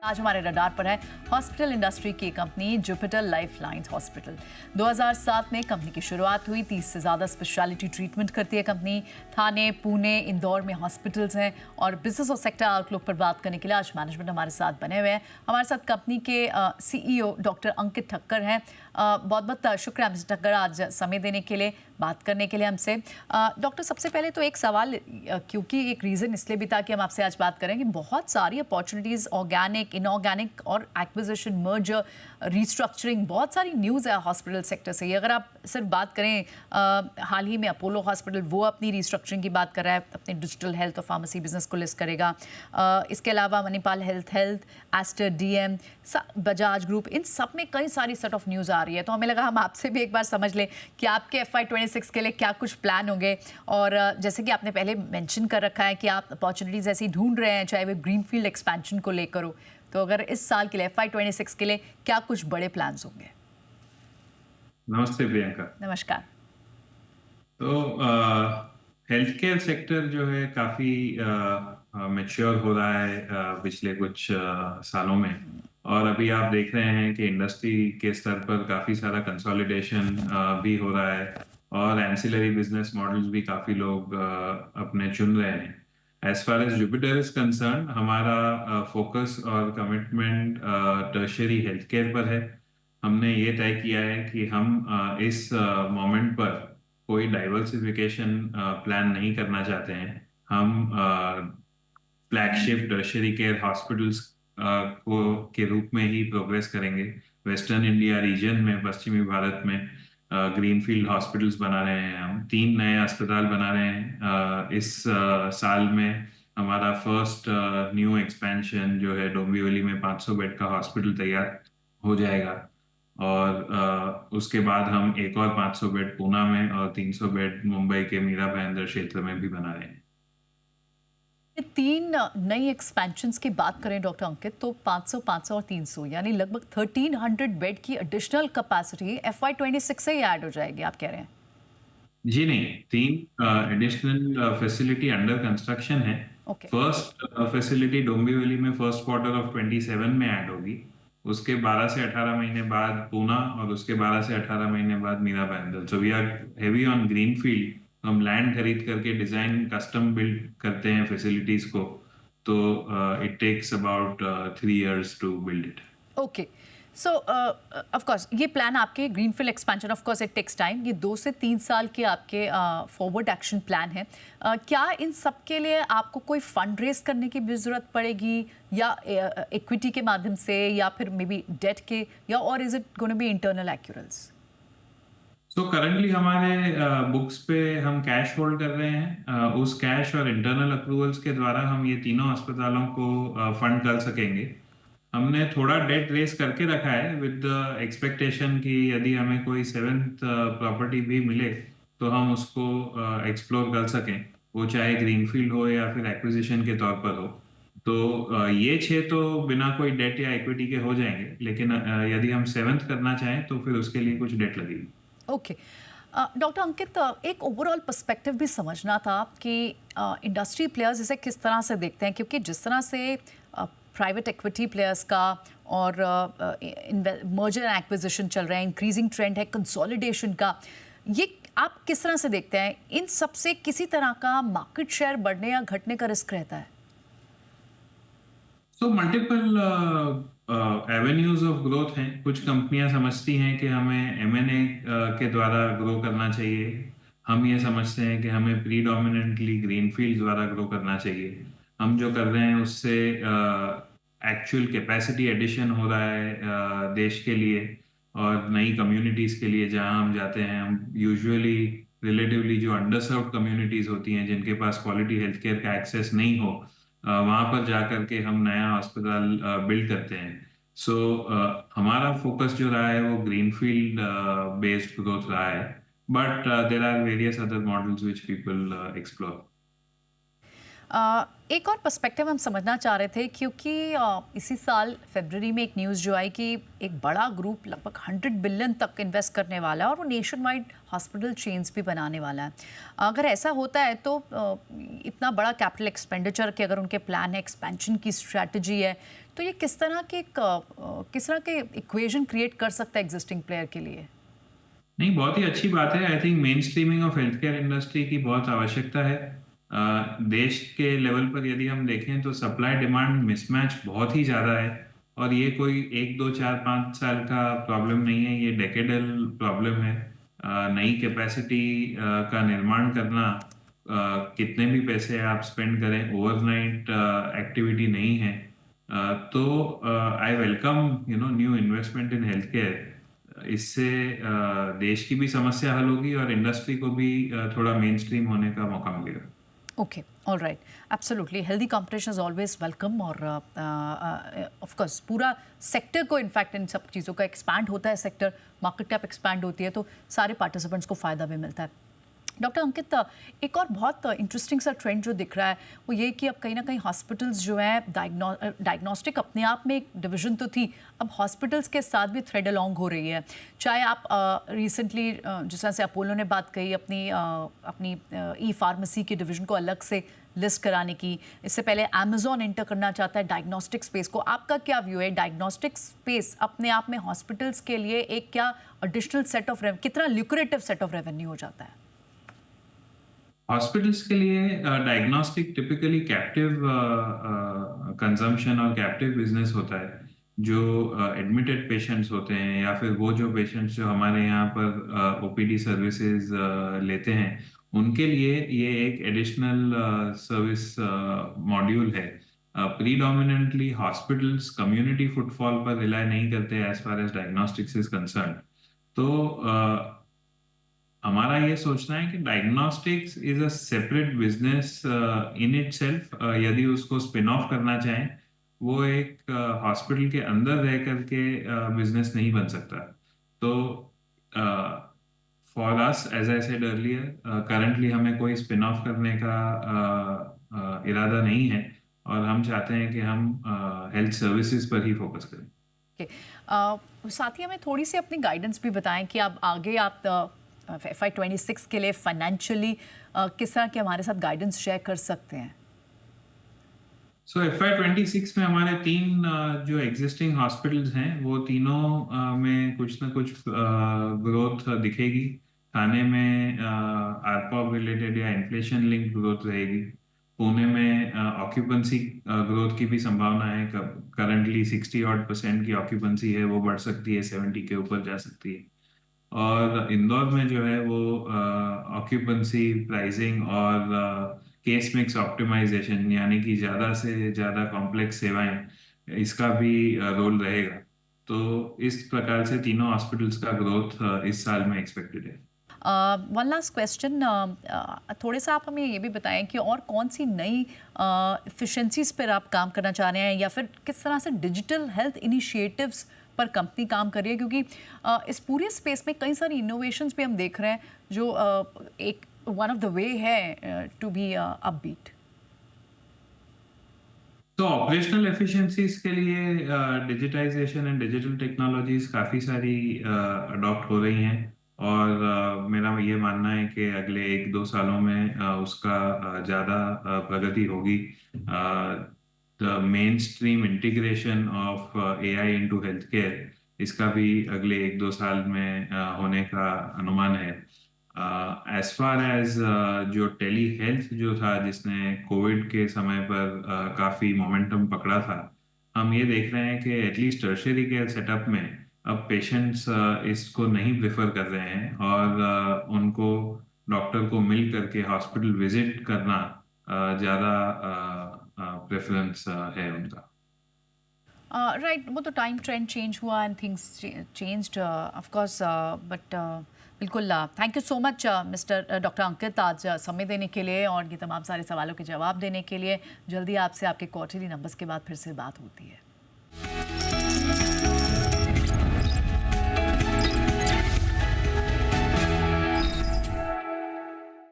आज हमारे रडार पर है हॉस्पिटल इंडस्ट्री की कंपनी जुपिटर लाइफलाइंस हॉस्पिटल। 2007 में कंपनी की शुरुआत हुई। 30 से ज़्यादा स्पेशलिटी ट्रीटमेंट करती है कंपनी। ठाणे, पुणे, इंदौर में हॉस्पिटल्स हैं। और बिजनेस और सेक्टर आउटलुक पर बात करने के लिए आज मैनेजमेंट हमारे साथ बने हुए हैं। हमारे साथ कंपनी के CEO डॉक्टर अंकित ठक्कर हैं। बहुत बहुत शुक्रिया मिस्टर ठक्कर आज समय देने के लिए, बात करने के लिए हमसे। डॉक्टर, सबसे पहले तो एक सवाल, क्योंकि एक रीज़न इसलिए भी था कि हम आपसे आज बात करें कि बहुत सारी अपॉर्चुनिटीज़, ऑर्गेनिक, इनऑर्गेनिक और एक्विजिशन, मर्जर, रिस्ट्रक्चरिंग, बहुत सारी न्यूज़ है हॉस्पिटल सेक्टर से। अगर आप सिर्फ बात करें हाल ही में अपोलो हॉस्पिटल, वो अपनी रिस्ट्रक्चरिंग की बात कर रहा है, अपने डिजिटल हेल्थ और फार्मेसी बिजनेस को लिस्ट करेगा। इसके अलावा Manipal health, Aster DM, Bajaj group, इन सब में कई सारी सेट ऑफ न्यूज़ आ रही है। तो हमें लगा हम आपसे भी एक बार समझ लें कि आपके FY26 के लिए क्या कुछ प्लान होंगे। और जैसे कि आपने पहले मेंशन कर रखा है कि आप अपॉर्चुनिटीज़ ऐसी ढूंढ रहे हैं, चाहे वो ग्रीनफील्ड एक्सपेंशन को लेकर हो, तो अगर इस साल के लिए FY26 के लिए क्या कुछ बड़े प्लान्स होंगे? नमस्ते प्रियंका। नमस्कार। तो हेल्थ केयर सेक्टर जो है काफ़ी मैच्योर हो रहा है पिछले कुछ सालों में। और अभी आप देख रहे हैं कि इंडस्ट्री के स्तर पर काफ़ी सारा कंसोलिडेशन भी हो रहा है और एंसिलरी बिजनेस मॉडल्स भी काफ़ी लोग अपने चुन रहे हैं। As far as Jupiter is concern, हमारा फोकस और कमिटमेंट टर्शियरी हेल्थ केयर पर है। हमने ये तय किया है कि हम इस मोमेंट पर कोई डाइवर्सिफिकेशन प्लान नहीं करना चाहते हैं। हम फ्लैगशिप टर्शियरी केयर हॉस्पिटल्स को के रूप में ही प्रोग्रेस करेंगे। वेस्टर्न इंडिया रीजन में, पश्चिमी भारत में ग्रीनफील्ड हॉस्पिटल्स बना रहे हैं। हम 3 नए अस्पताल बना रहे हैं। इस साल में हमारा फर्स्ट न्यू एक्सपेंशन जो है डोंबिवली में 500 बेड का हॉस्पिटल तैयार हो जाएगा। और उसके बाद हम एक और 500 बेड पूना में और 300 बेड मुंबई के मीरा भाईंदर क्षेत्र में भी बना रहे हैं। ये 3 नई एक्सपेंशंस की बात करें डॉक्टर अंकित, तो 500, 500 और 300 यानी लगभग 1300 बेड की एडिशनल कैपेसिटी FY26 से ही ऐड हो जाएगी, आप कह रहे हैं? जी नहीं, 3 एडिशनल फैसिलिटी अंडर कंस्ट्रक्शन है। ओके। फर्स्ट फैसिलिटी डोंबिवली में फर्स्ट क्वार्टर ऑफ 27 में ऐड होगी। उसके 12 से 18 महीने बाद पूना और उसके 12 से 18 महीने बाद Mira Bhayandar. So we are heavy on green field. हम लैंड खरीद करके डिजाइन कस्टम बिल्ड करते हैं फैसिलिटीज को। तो it takes about 3 years to build it. Okay. So of course ये प्लान आपके greenfield expansion, of course it takes time, ये 2 से 3 साल के आपके फॉरवर्ड एक्शन प्लान है। क्या इन सब के लिए आपको कोई फंड रेज करने की भी जरूरत पड़ेगी, या इक्विटी के माध्यम से, या फिर मे बी डेट के, या और is it gonna be internal accruals? So currently हमारे बुक्स पे हम कैश होल्ड कर रहे हैं। उस कैश और इंटरनल अप्रूवल्स के द्वारा हम ये तीनों अस्पतालों को फंड कर सकेंगे। हमने थोड़ा डेट रेस करके रखा है विद द एक्सपेक्टेशन कि यदि हमें कोई सेवेंथ प्रॉपर्टी भी मिले तो हम उसको एक्सप्लोर कर सकें, वो चाहे ग्रीनफील्ड हो या फिर एक्विजिशन के तौर पर हो। तो ये 6 तो बिना कोई डेट या इक्विटी के हो जाएंगे, लेकिन यदि हम सेवेंथ करना चाहें तो फिर उसके लिए कुछ डेट लगेगी। ओके। डॉक्टर अंकित, एक ओवरऑल पर्सपेक्टिव भी समझना था कि इंडस्ट्री प्लेयर्स इसे किस तरह से देखते हैं, क्योंकि जिस तरह से प्राइवेट इक्विटी प्लेयर्स का और मर्जर एंड एक्विजिशन चल रहा है, इंक्रीजिंग ट्रेंड है कंसोलिडेशन का, ये आप किस तरह से देखते हैं? इन सब से किसी तरह का मार्केट शेयर बढ़ने या घटने का रिस्क रहता है? So multiple avenues of growth हैं। कुछ कंपनियां समझती हैं कि हमें M&A के द्वारा ग्रो करना चाहिए। हम ये समझते हैं कि हमें प्रीडोमिनेंटली ग्रीनफील्ड द्वारा ग्रो करना चाहिए। हम जो कर रहे हैं उससे एक्चुअल कैपेसिटी एडिशन हो रहा है देश के लिए और नई कम्युनिटीज के लिए। जहां हम जाते हैं, हम यूजुअली रिलेटिवली जो अंडरसर्व्ड कम्युनिटीज होती हैं जिनके पास क्वालिटी हेल्थ केयर का एक्सेस नहीं हो, वहां पर जा करके हम नया अस्पताल बिल्ड करते हैं। सो हमारा फोकस जो रहा है वो ग्रीनफील्ड बेस्ड ग्रोथ रहा है, but there are various other models which people explore. एक और पर्सपेक्टिव हम समझना चाह रहे थे क्योंकि इसी साल फरवरी में एक न्यूज़ जो आई कि एक बड़ा ग्रुप लगभग 100 बिलियन तक इन्वेस्ट करने वाला है और वो नेशन वाइड हॉस्पिटल चेन्स भी बनाने वाला है। अगर ऐसा होता है तो इतना बड़ा कैपिटल एक्सपेंडिचर के अगर उनके प्लान है, एक्सपेंशन की स्ट्रैटेजी है, तो ये किस तरह के इक्वेशन क्रिएट कर सकता है एग्जिस्टिंग प्लेयर के लिए? नहीं, बहुत ही अच्छी बात है। I think main streaming of health care industry की बहुत आवश्यकता है। देश के लेवल पर यदि हम देखें तो सप्लाई डिमांड मिसमैच बहुत ही ज़्यादा है और ये कोई 1 2 4 5 साल का प्रॉब्लम नहीं है, ये डेकेडल प्रॉब्लम है। नई कैपेसिटी का निर्माण करना, कितने भी पैसे आप स्पेंड करें, ओवरनाइट एक्टिविटी नहीं है। तो I welcome new investment in health care. इससे देश की भी समस्या हल होगी और इंडस्ट्री को भी थोड़ा मेन स्ट्रीम होने का मौका मिलेगा। Okay, all right, absolutely healthy competition is always welcome और ऑफ कोर्स पूरा सेक्टर को इनफैक्ट इन सब चीज़ों का एक्सपैंड होता है, सेक्टर मार्केट कैप एक्सपैंड होती है तो सारे पार्टिसिपेंट्स को फ़ायदा भी मिलता है। डॉक्टर अंकित, एक और बहुत इंटरेस्टिंग सा ट्रेंड जो दिख रहा है वो ये कि अब कहीं ना कहीं हॉस्पिटल्स जो है डायग्नोस्टिक अपने आप में एक डिवीजन तो थी, अब हॉस्पिटल्स के साथ भी थ्रेड अलॉन्ग हो रही है। चाहे आप रिसेंटली जिस तरह से अपोलो ने बात कही अपनी ई फार्मेसी के डिवीजन को अलग से लिस्ट कराने की, इससे पहले अमेजोन एंटर करना चाहता है डायग्नोस्टिक स्पेस को। आपका क्या व्यू है, डायग्नोस्टिक स्पेस अपने आप में हॉस्पिटल्स के लिए एक क्या एडिशनल सेट ऑफ कितना ल्यूक्रेटिव सेट ऑफ रेवेन्यू हो जाता है? हॉस्पिटल्स के लिए डायग्नोस्टिक टिपिकली कैप्टिव कंजम्पशन और कैप्टिव बिजनेस होता है। जो एडमिटेड पेशेंट्स होते हैं या फिर वो जो पेशेंट्स जो हमारे यहाँ पर ओपीडी सर्विसेज लेते हैं, उनके लिए ये एक एडिशनल सर्विस मॉड्यूल है। प्रीडोमिनेंटली हॉस्पिटल्स कम्युनिटी फुटफॉल पर रिलाय नहीं करते as far as diagnostics is concern. तो हमारा ये सोचना है कि diagnostics is a separate business in itself. यदि उसको स्पिन ऑफ करना चाहें, वो एक हॉस्पिटल के अंदर रह करके बिजनेस नहीं बन सकता। तो for us, as I said earlier, currently हमें कोई स्पिन ऑफ करने का इरादा नहीं है और हम चाहते हैं कि हम हेल्थ सर्विसेज पर ही फोकस करें। साथ ही हमें थोड़ी सी अपनी गाइडेंस भी बताएं कि अब आगे आप FY26 के लिए फाइनेंशियली किस तरह के हमारे साथ गाइडेंस शेयर कर सकते हैं? सो FY26 में हमारे 3 जो एग्जिस्टिंग हॉस्पिटल्स हैं वो तीनों में कुछ ना कुछ ग्रोथ दिखेगी। थाने में आरपॉब रिलेटेड या इन्फ्लेशन लिंक ग्रोथ रहेगी। पुणे में ऑक्यूपेंसी ग्रोथ की भी संभावना है। करंटली 60% की ऑक्यूपेंसी है, वो बढ़ सकती है, 70 के ऊपर जा सकती है। और इंदौर में जो है वो ऑक्यूपेंसी प्राइसिंग और केस मिक्स ऑप्टिमाइजेशन, यानी कि ज़्यादा से ज़्यादा कॉम्प्लेक्स सेवाएं, इसका भी रोल रहेगा। तो इस प्रकार से तीनों हॉस्पिटल्स का ग्रोथ इस साल में एक्सपेक्टेड है। वन लास्ट क्वेश्चन, थोड़े सा आप हमें ये भी बताएं कि और कौन सी नई एफिशिएंसीज पर आप काम करना चाह रहे हैं या फिर किस तरह से डिजिटल हेल्थ इनिशिएटिव्स पर कंपनी काम कर रही है, क्योंकि इस पूरे स्पेस में कई सारी इनोवेशंस भी हम देख रहे हैं जो एक वन ऑफ द वे है टू बी अपबीट। तो ऑपरेशनल एफिशिएंसीज के लिए डिजिटाइजेशन एंड डिजिटल टेक्नोलॉजीज काफ़ी सारी अडॉप्ट हो रही हैं और मेरा ये मानना है कि अगले 1 2 सालों में उसका ज़्यादा प्रगति होगी। The main stream integration of AI into health care, इसका भी अगले 1 2 साल में होने का अनुमान है। एज फार एज जो टेली हेल्थ जो था, जिसने कोविड के समय पर काफ़ी मोमेंटम पकड़ा था, हम ये देख रहे हैं कि एटलीस्ट टर्शियरी केयर सेटअप में अब पेशेंट्स इसको नहीं प्रेफर कर रहे हैं और उनको डॉक्टर को मिल करके हॉस्पिटल विजिट करना ज़्यादा प्रेफरेंस है उनका। राइट, वो तो टाइम ट्रेंड चेंज हुआ and things changed of course, but बिल्कुल thank you so much mister doctor Ankit, आज समय देने के लिए और ये तमाम सारे सवालों के जवाब देने के लिए। जल्दी आपसे आपके क्वार्टरली नंबर्स के बाद फिर से बात होती है।